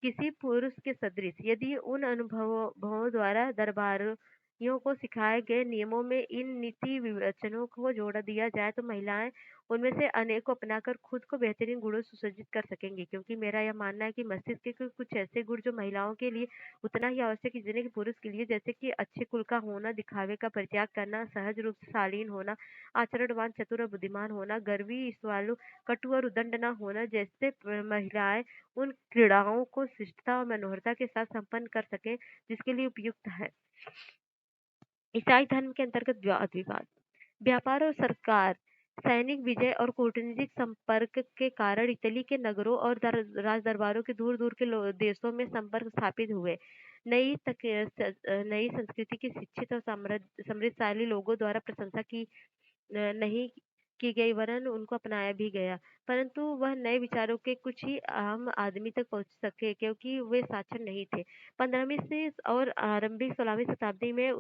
किसी पुरुष के सदृश। यदि उन अनुभवों द्वारा दरबारियों को सिखाए गए नियमों में इन नीति विवचनों को जोड़ दिया जाए, तो महिलाएं उनमें से अनेक को अपनाकर खुद को बेहतरीन गुणों से सुसज्जित कर सकेंगी। क्योंकि मेरा यह मानना है कि मस्तिष्क के कुछ ऐसे गुण जो महिलाओं के लिए उतना ही आवश्यक है जितने कि पुरुष के लिए, जैसे कि अच्छे कुल का होना, दिखावे का परित्याग करना, सहज रूप से शालीन होना, आचरणवान, चतुर और बुद्धिमान होना, गर्वी, ईर्ष्यालु, कटु और उद्दंड न होना। जैसे महिलाएं उन क्रीड़ाओं को शिष्टता और मनोहरता के साथ संपन्न कर सकें जिसके लिए उपयुक्त है। ईसाई धर्म के अंतर्गत वाद विवाद, व्यापार और सरकार, सैनिक विजय और कूटनीतिक संपर्क के कारण इटली के नगरों और राज दरबारों के दूर दूर के देशों में संपर्क स्थापित हुए। नई संस्कृति की शिक्षित और समृद्धशाली लोगों द्वारा प्रशंसा की नहीं की गई, वरन उनको अपनाया भी गया, परंतु वह नए विचारों के कुछ ही आम आदमी तक पहुंच सके क्योंकि वे साक्षर नहीं थे। 15वीं से और आरंभिक 16वीं शताब्दी में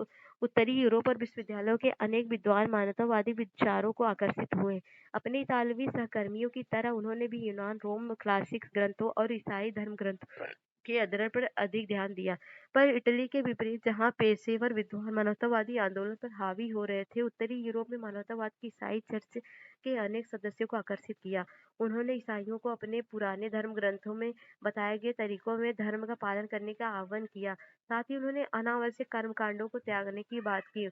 उत्तरी यूरोप और विश्वविद्यालयों के अनेक विद्वान मानवतावादी विचारों को आकर्षित हुए। अपने इतालवी सहकर्मियों की तरह उन्होंने भी यूनान, रोम क्लासिक ग्रंथों और ईसाई धर्म ग्रंथों के अध्ययन पर अधिक ध्यान दिया। पर इटली के विपरीत, जहाँ पेशेवर विद्वान मानवतावादी आंदोलन पर हावी हो रहे थे, उत्तरी यूरोप में मानवतावाद की ईसाई चर्च के अनेक सदस्यों को आकर्षित किया। उन्होंने ईसाइयों को अपने पुराने धर्म ग्रंथों में बताए गए तरीकों में धर्म का पालन करने का आह्वान किया। साथ ही उन्होंने अनावश्यक कर्मकांडों को त्यागने की बात की।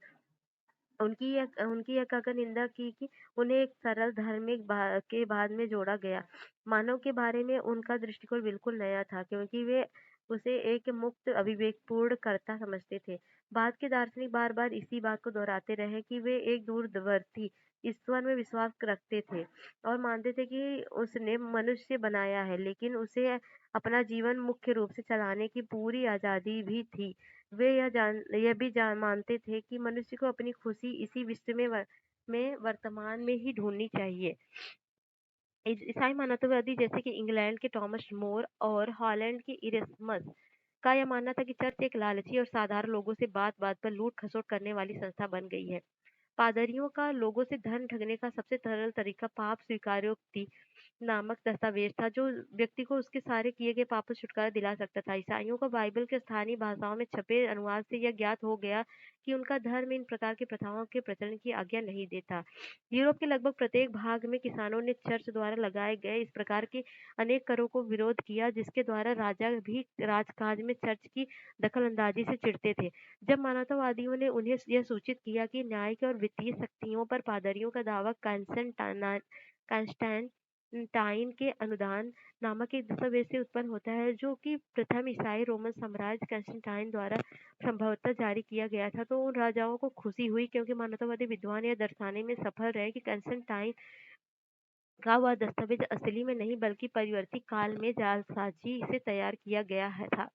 उनकी यह कहकर निंदा की कि उन्हें एक सरल धार्मिक के बाद में जोड़ा गया। मानव के बारे में उनका दृष्टिकोण बिल्कुल नया था, क्योंकि वे उसे एक मुक्त अविवेकपूर्ण कर्ता समझते थे। बाद के दार्शनिक बार बार इसी बात को दोहराते रहे कि वे एक दूरवर्ती ईश्वर में विश्वास रखते थे और मानते थे कि उसने मनुष्य बनाया है, लेकिन उसे अपना जीवन मुख्य रूप से चलाने की पूरी आजादी भी थी। वे यह भी मानते थे कि मनुष्य को अपनी खुशी इसी विश्व में वर्तमान में ही ढूंढनी चाहिए। ईसाई मानवतावादी जैसे कि इंग्लैंड के टॉमस मोर और हॉलैंड के इरेस्मस का यह मानना था कि चर्च एक लालची और साधारण लोगों से बात बात पर लूट खसोट करने वाली संस्था बन गई है। पादरियों का लोगों से धन ठगने का सबसे सरल तरीका पाप स्वीकारोक्ति नामक दस्तावेज था, जो व्यक्ति को उसके सारे किए गए पापों से छुटकारा दिला सकता था। ईसाइयों को बाइबल के स्थानीय भाषाओं में छपे अनुवाद से यह ज्ञात हो गया कि उनका धर्म इन प्रकार की प्रथाओं के प्रचलन की आज्ञा नहीं देता। यूरोप के लगभग प्रत्येक भाग में किसानों ने चर्च द्वारा लगाए गए इस प्रकार के अनेक करों को विरोध किया, जिसके द्वारा राजा भी राजकाज में चर्च की दखलंदाजी से चिढ़ते थे। जब मानवतावादियों ने उन्हें यह सूचित किया कि न्यायिक और वित्तीय शक्तियों पर पादरियों का दावा कांस्टेंटाइन के अनुदान नामक एक दस्तावेज से उत्पन्न होता है, जो कि प्रथम ईसाई रोमन साम्राज्य कांस्टेंटाइन द्वारा संभवतः जारी किया गया था, तो उन राजाओं को खुशी हुई, क्योंकि मानवतावादी विद्वान यह दर्शाने में सफल रहे कि कांस्टेंटाइन का वह दस्तावेज असली में नहीं बल्कि परिवर्ती काल में जालसाजी से तैयार किया गया था।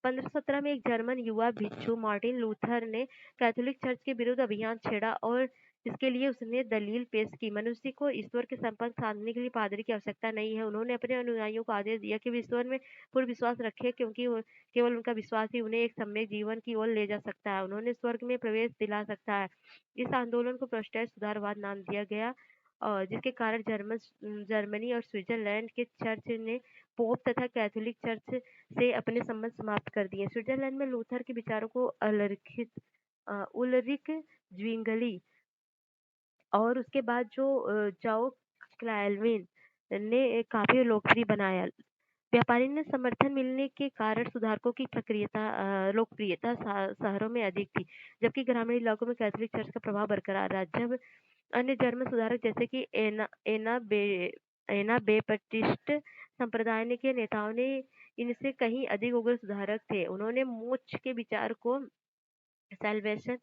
1517 में एक जर्मन युवा भिक्षु मार्टिन लूथर ने कैथोलिक चर्च के विरुद्ध अभियान छेड़ा और इसके लिए उसने दलील पेश की। मनुष्य को ईश्वर के संपर्क साधने के लिए पादरी की आवश्यकता नहीं है। उन्होंने अपने अनुयायियों को आदेश दिया कि वे ईश्वर में पूर्ण विश्वास रखें, क्योंकि केवल उनका विश्वास ही उन्हें एक सम्यक जीवन की ओर ले जा सकता है, उन्होंने स्वर्ग में प्रवेश दिला सकता है। इस आंदोलन को प्रोटेस्टेंट सुधारवाद नाम दिया गया, जिसके कारण जर्मनी और स्विट्जरलैंड के चर्च ने पोप तथा कैथोलिक चर्च से अपने संबंध समाप्त कर दिए। स्विट्जरलैंड में लूथर के विचारों को उलरिक ज्विंगली और उसके बाद जो जाओ क्लाइलविन ने काफी लोकप्रिय बनाया। व्यापारी ने समर्थन मिलने के कारण सुधारकों की लोकप्रियता शहरों में अधिक थी, जबकि ग्रामीण इलाकों में कैथोलिक चर्च का प्रभाव बरकरार रहा। जब अन्य जर्मन सुधारक जैसे कि एना बेपटिस्ट संप्रदाय के नेताओं ने इनसे कहीं अधिक उग्र सुधारक थे। उन्होंने मोक्ष के विचार को सैल्वेशन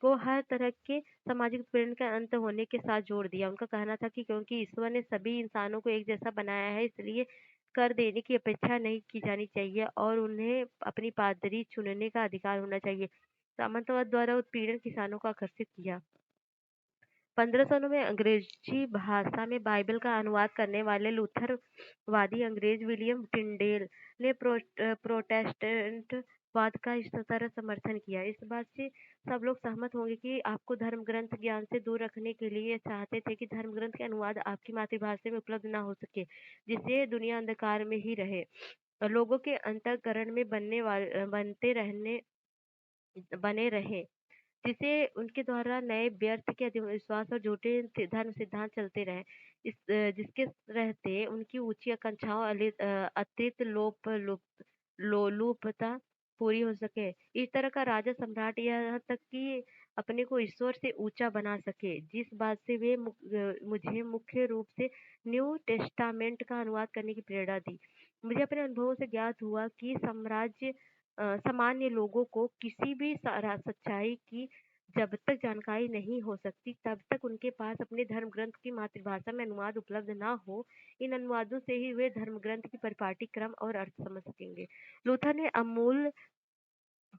को हर तरह के सामाजिक उत्पीड़न का अंत होने के साथ जोड़ दिया। उनका कहना था कि क्योंकि ईश्वर ने सभी इंसानों को एक जैसा बनाया है, इसलिए कर देने की अपेक्षा नहीं की जानी चाहिए और उन्हें अपनी पादरी चुनने का अधिकार होना चाहिए। सामंतवाद द्वारा उत्पीड़न किसानों को आकर्षित किया। 1500 में अंग्रेजी भाषा में बाइबल का अनुवाद करने वाले लूथरवादी अंग्रेज विलियम टिंडेल ने प्रोटेस्टेंट वाद का इस तरह समर्थन किया। इस बात से सब लोग सहमत होंगे कि आपको धर्म ग्रंथ ज्ञान से दूर रखने के लिए चाहते थे कि धर्म ग्रंथ के अनुवाद आपकी मातृभाषा में उपलब्ध ना हो सके, जिससे दुनिया अंधकार में ही रहे। लोगों के अंतःकरण में बने रहे, जिसे उनके द्वारा नए व्यर्थ के विश्वास और झूठे धर्म सिद्धांत चलते रहे। जिसके रहते उनकी ऊंची आकांक्षाओं अतीत लोलुपता पूरी हो सके। इस तरह का राजा सम्राट यहाँ तक कि अपने को ईश्वर से ऊंचा बना सके, जिस बात से वे मुझे मुख्य रूप से न्यू टेस्टामेंट का अनुवाद करने की प्रेरणा दी। मुझे अपने अनुभवों से ज्ञात हुआ कि सामान्य लोगों को किसी भी सच्चाई की जब तक जानकारी नहीं हो सकती, तब तक उनके पास अपने धर्म ग्रंथ की मातृभाषा में अनुवाद उपलब्ध ना हो। इन अनुवादों से ही वे धर्म ग्रंथ की परिपाटी क्रम और अर्थ समझ सकेंगे। लूथर ने अमूल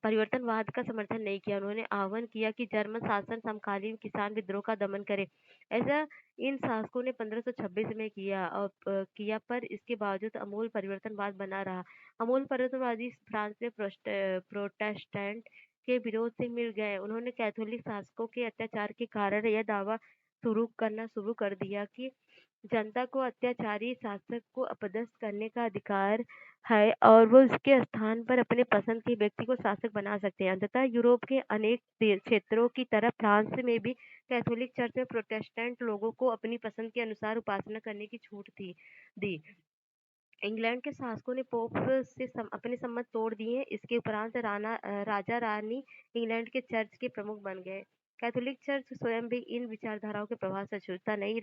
परिवर्तनवाद का समर्थन नहीं किया। उन्होंने आह्वान किया कि जर्मन शासन समकालीन किसान विद्रोह का दमन करे। ऐसा इन शासकों ने 1526 में किया, पर इसके बावजूद अमूल परिवर्तनवाद बना रहा। अमूल परिवर्तनवादी फ्रांस में प्रोटेस्टेंट के विरोध से मिल गए। उन्होंने कैथोलिक शासकों के अत्याचार के कारण यह दावा करना शुरू कर दिया कि जनता को अत्याचारी शासक को अपदस्थ करने का अधिकार है और वो उसके स्थान पर अपने पसंद के व्यक्ति को शासक बना सकते हैं। अंततः यूरोप के अनेक क्षेत्रों की तरह फ्रांस में भी कैथोलिक चर्च में प्रोटेस्टेंट लोगों को अपनी पसंद के अनुसार उपासना करने की छूट दी। इंग्लैंड के शासकों ने पोप से अपने संबंध तोड़ दिए। इसके उपरांत राजा रानी इंग्लैंड के चर्च के प्रमुख बन गए। कैथोलिक चर्च स्वयं भी इन विचारधाराओं के प्रभाव से छूटता नहीं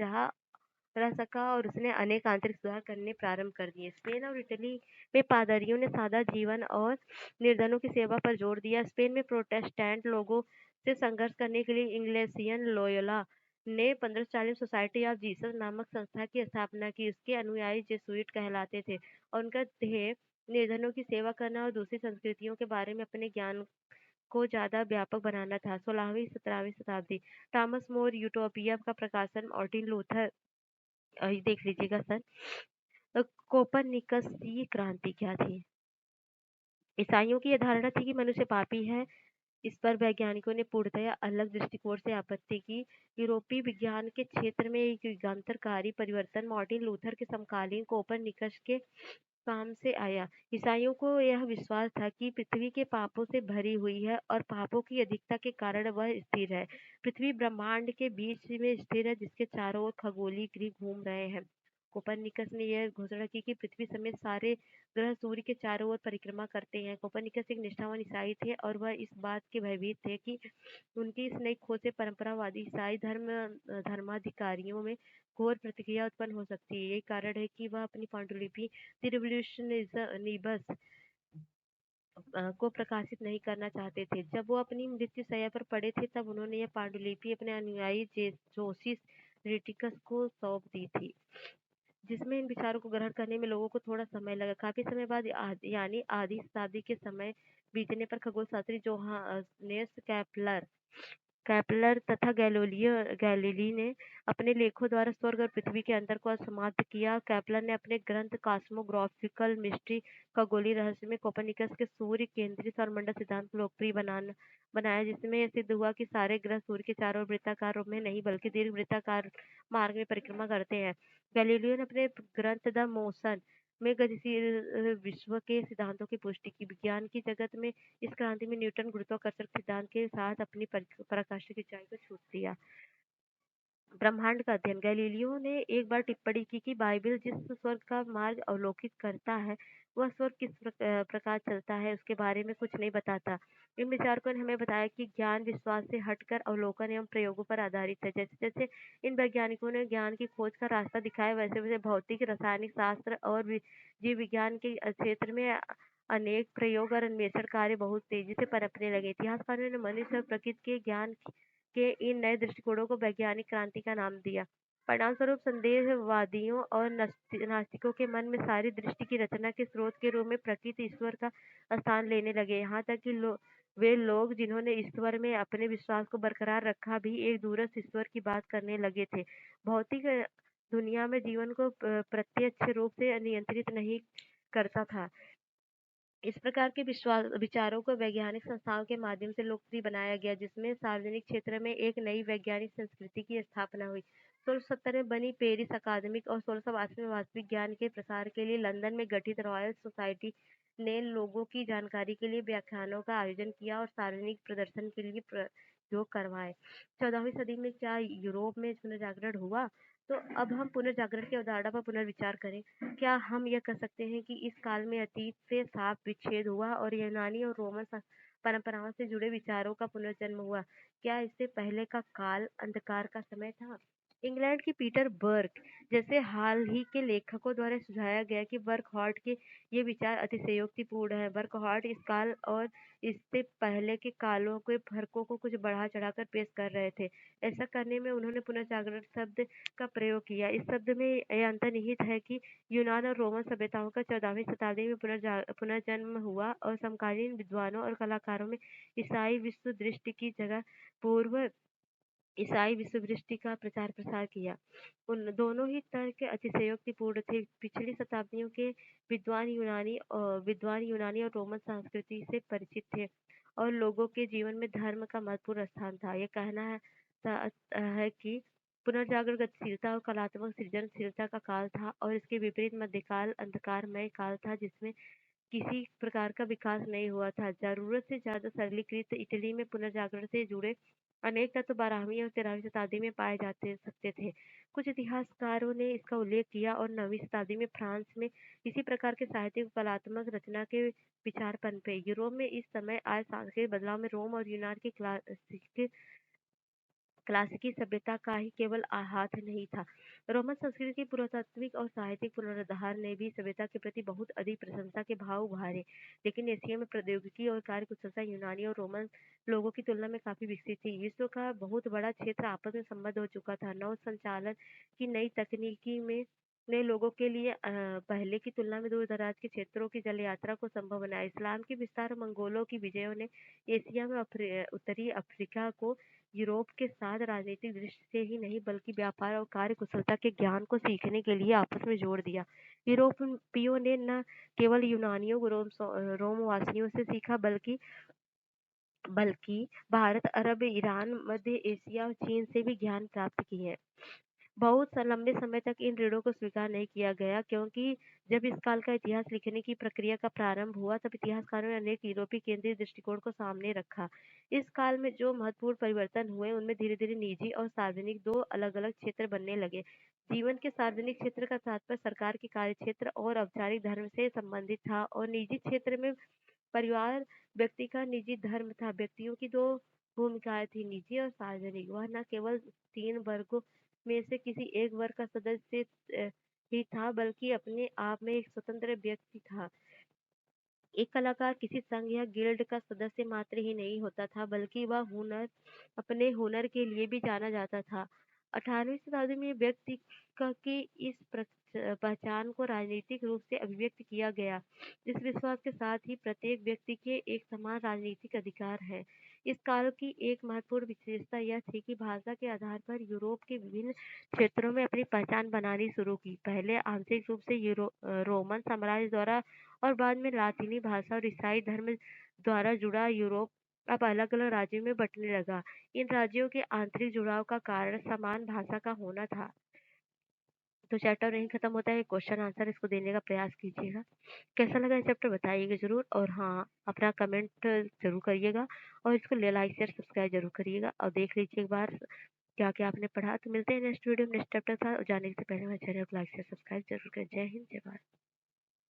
रह सका और उसने अनेक आंतरिक सुधार करने प्रारंभ कर दिए। स्पेन और इटली में पादरियों ने सादा जीवन और निर्धनों की सेवा पर जोर दिया। स्पेन में प्रोटेस्टेंट लोगों से संघर्ष करने के लिए इंग्लेसियन लोयोला ने 1540 सोसाइटी ऑफ जीसस नामक संस्था की स्थापना की। उसके अनुयायी जेसुइट कहलाते थे और उनका ध्येय निर्धनों की सेवा करना और दूसरी संस्कृतियों के बारे में अपने ज्ञान को ज्यादा व्यापक बनाना था। 16वीं 17वीं शताब्दी थॉमस मोर यूटोपिया का प्रकाशन मार्टिन लूथर देख लीजिएगा सर। कोपरनिकस की क्रांति क्या थी? ईसाइयों की यह धारणा थी कि मनुष्य पापी है। इस पर वैज्ञानिकों ने पूर्णतया अलग दृष्टिकोण से आपत्ति की। यूरोपीय विज्ञान के क्षेत्र में एक युगांतरकारी परिवर्तन मार्टिन लूथर के समकालीन कोपरनिकस के काम से आया। ईसाइयों को यह विश्वास था कि पृथ्वी के पापों से भरी हुई है और पापों की अधिकता के कारण वह स्थिर है। पृथ्वी ब्रह्मांड के बीच में स्थिर है, जिसके चारों ओर खगोलीय ग्रह घूम रहे हैं। कोपरनिकस ने यह घोषणा की कि पृथ्वी समेत सारे ग्रह सूर्य के चारों ओर परिक्रमा करते हैं। कोपरनिकस एक निष्ठावान ईसाई थे और वह इस बात के भयभीत थे कि उनकी इस नई खोज से परंपरावादी ईसाई धर्माधिकारियों में घोर प्रतिक्रिया उत्पन्न हो सकती है। यही कारण है कि वह अपनी पांडुलिपि द रिवोल्यूशनिस्ट को प्रकाशित नहीं करना चाहते थे। जब वो अपनी मृत्यु शैया पर पड़े थे, तब उन्होंने यह पांडुलिपि अपने अनुयायी जोसिस रिटिकस को सौंप दी थी। जिसमें इन विचारों को ग्रहण करने में लोगों को थोड़ा समय लगा। काफ़ी समय बाद यानी आधी शताब्दी के समय बीतने पर खगोलशास्त्री जोहानेस केपलर केपलर तथा गैलीली ने अपने लेखों द्वारा स्वर्ग और पृथ्वी के अंतर को समाप्त किया। केपलर ने अपने ग्रंथ कॉस्मोग्राफिकल मिस्ट्री खगोलीय रहस्य में कोpernicus के सूर्य केंद्रित सौरमंडल सिद्धांत को लोकप्रिय बनाया, जिसमें यह सिद्ध हुआ कि सारे ग्रह सूर्य के चारों ओर वृत्ताकार रूप में नहीं बल्कि दीर्घ वृत्ताकार मार्ग में परिक्रमा करते हैं। गैलीलियो ने अपने ग्रंथ द मोशन में गतिशील विश्व के सिद्धांतों की पुष्टि की। विज्ञान की जगत में इस क्रांति में न्यूटन गुरुत्वाकर्षण सिद्धांत के साथ अपनी प्रकाशिक ऊंचाई को छू दिया। ब्रह्मांड का अध्ययन गैलीलियो ने एक बार टिप्पणी की कि बाइबल जिस स्वर्ग का मार्ग अवलोकित करता है वह स्वर्ग किस प्रकार चलता है उसके बारे में कुछ नहीं बताता। इन विचारकों ने हमें बताया कि ज्ञान विश्वास से हटकर अवलोकन एवं प्रयोगों पर आधारित है। जैसे जैसे इन वैज्ञानिकों ने ज्ञान की खोज का रास्ता दिखाया वैसे वैसे भौतिक रासायनिक शास्त्र और जीव विज्ञान के क्षेत्र में अनेक प्रयोग और अन्वेषण कार्य बहुत तेजी से पनपने लगे। इतिहासकारों ने मनुष्य और प्रकृति के ज्ञान के इन नए दृष्टिकोणों को वैज्ञानिक क्रांति का नाम दिया। परिणामस्वरूप संदेहवादियों और नास्तिकों के मन में सारी दृष्टि की रचना के स्रोत के रूप में प्रकृति ईश्वर का स्थान लेने लगे। यहाँ तक कि वे लोग जिन्होंने ईश्वर में अपने विश्वास को बरकरार रखा भी एक दूरस्थ ईश्वर की बात करने लगे थे। भौतिक दुनिया में जीवन को प्रत्यक्ष रूप से नियंत्रित नहीं करता था। इस प्रकार के विचारों को वैज्ञानिक संस्थाओं के माध्यम से लोकप्रिय बनाया गया, जिसमें सार्वजनिक क्षेत्र में एक नई वैज्ञानिक संस्कृति की स्थापना हुई। 1670 में बनी पेरिस अकादमिक और 1682 में वास्तविक ज्ञान के प्रसार के लिए लंदन में गठित रॉयल सोसाइटी ने लोगों की जानकारी के लिए व्याख्यानों का आयोजन किया और सार्वजनिक प्रदर्शन के लिए प्रयोग करवाए। 14वीं सदी में क्या यूरोप में पुनर्जागरण हुआ? तो अब हम पुनर्जागरण की अवधारणा पर पुनर्विचार करें। क्या हम यह कह सकते हैं कि इस काल में अतीत से साफ विच्छेद हुआ और यूनानी और रोमन परंपराओं से जुड़े विचारों का पुनर्जन्म हुआ? क्या इससे पहले का काल अंधकार का समय था? इंग्लैंड की पीटर बर्क जैसे हाल ही के लेखकों द्वारा सुझाया गया कि बर्कहॉर्ट के ये विचार अतिशयोक्तिपूर्ण है। बर्कहॉर्ट इस काल और इससे पहले के कालों के फर्कों को कुछ बढ़ा चढ़ाकर पेश कर रहे थे। ऐसा करने में उन्होंने पुनर्जागरण शब्द का प्रयोग किया। इस शब्द में यह अंतर्निहित है कि यूनान और रोमन सभ्यताओं का 14वीं शताब्दी में पुनर्जन्म हुआ और समकालीन विद्वानों और कलाकारों में ईसाई विश्व दृष्टि की जगह पूर्व ईसाई विश्वदृष्टि का प्रचार प्रसार किया। उन दोनों ही तर्क अतिशयोक्तिपूर्ण थे। पिछली शताब्दियों के विद्वान यूनानी और रोमन संस्कृति से परिचित थे और लोगों के जीवन में धर्म का महत्वपूर्ण स्थान था। यह कहना है कि पुनर्जागरण गतिशीलता और कलात्मक सृजनशीलता का काल था और इसके विपरीत मध्यकाल अंधकारमय काल था जिसमें किसी प्रकार का विकास नहीं हुआ था। जरूरत से ज्यादा सरलीकृत इटली में पुनर्जागरण से जुड़े अनेक तत्व 12वीं और 13वीं शताब्दी में पाए जाते सकते थे। कुछ इतिहासकारों ने इसका उल्लेख किया और 9वीं शताब्दी में फ्रांस में इसी प्रकार के साहित्यिक कलात्मक रचना के विचार पनपे। यूरोप में इस समय आए सांस्कृतिक बदलाव में रोम और यूनान की क्लासिकी सभ्यता का ही केवल हाथ नहीं था। रोमन संस्कृति की पुरातात्विक और साहित्यिक पुनरुद्धार ने भी सभ्यता के प्रति बहुत अधिक प्रशंसा के भाव उभारे। लेकिन एशिया में प्रौद्योगिकी और कार्य कुशलता यूनानी और रोमन लोगों की तुलना में काफी विकसित थी। विश्व का बहुत बड़ा क्षेत्र आपस में संबद्ध हो चुका था। नौ संचालन की नई तकनीकी में ने लोगों के लिए पहले की तुलना में दूर दराज के क्षेत्रों की जल यात्रा को संभव बनाया। इस्लाम के विस्तार और मंगोलों की विजयों ने एशिया में उत्तरी अफ्रीका को यूरोप के साथ राजनीतिक दृष्टि से ही नहीं बल्कि व्यापार और कार्य कुशलता के ज्ञान को सीखने के लिए आपस में जोड़ दिया। यूरोपियों ने न केवल यूनानियों को रोमवासियों से सीखा बल्कि भारत, अरब, ईरान, मध्य एशिया और चीन से भी ज्ञान प्राप्त किए। बहुत लंबे समय तक इन ऋणों को स्वीकार नहीं किया गया क्योंकि जब इस काल का इतिहास लिखने की प्रक्रिया का प्रारंभ हुआ तब इतिहासकारों ने अनेक यूरोपीय केंद्रीय दृष्टिकोण को सामने रखा। इस काल में जो महत्वपूर्ण परिवर्तन हुए उनमें धीरे धीरे निजी और सार्वजनिक दो अलग अलग क्षेत्र बनने लगे। जीवन के सार्वजनिक क्षेत्र का तात्पर्य सरकार के कार्य क्षेत्र और औपचारिक धर्म से संबंधित था और निजी क्षेत्र में परिवार व्यक्ति का निजी धर्म था। व्यक्तियों की दो भूमिकाएं थी, निजी और सार्वजनिक। वह न केवल तीन वर्गों में से किसी एक वर्ग का सदस्य ही था बल्कि अपने आप में एक स्वतंत्र व्यक्ति था। एक कलाकार किसी संघ या गिल्ड का सदस्य मात्र ही नहीं होता था बल्कि वह अपने हुनर के लिए भी जाना जाता था। 18वीं शताब्दी में व्यक्ति की इस पहचान को राजनीतिक रूप से अभिव्यक्त किया गया, इस विश्वास के साथ ही प्रत्येक व्यक्ति के एक समान राजनीतिक अधिकार है। इस काल की एक महत्वपूर्ण विशेषता यह थी कि भाषा के आधार पर यूरोप के विभिन्न क्षेत्रों में अपनी पहचान बनानी शुरू की। पहले आंशिक रूप से रोमन साम्राज्य द्वारा और बाद में लातीनी भाषा और ईसाई धर्म द्वारा जुड़ा यूरोप अब अलग-अलग राज्यों में बँटने लगा। इन राज्यों के आंतरिक जुड़ाव का कारण समान भाषा का होना था। तो चैप्टर यहीं खत्म होता है। क्वेश्चन आंसर इसको देने का प्रयास कीजिएगा। कैसा लगा ये चैप्टर बताइएगा ज़रूर और हाँ, अपना कमेंट ज़रूर करिएगा और इसको लाइक, शेयर, सब्सक्राइब ज़रूर करिएगा और देख लीजिए एक बार क्या-क्या आपने पढ़ा। तो मिलते हैं नेक्स्ट वीडियो में नेक्स्ट चैप्टर के साथ और जाने से पहले हमारे चैनल को लाइक, शेयर, सब्सक्राइब ज़रूर करें। जय हिंद, जय भारत।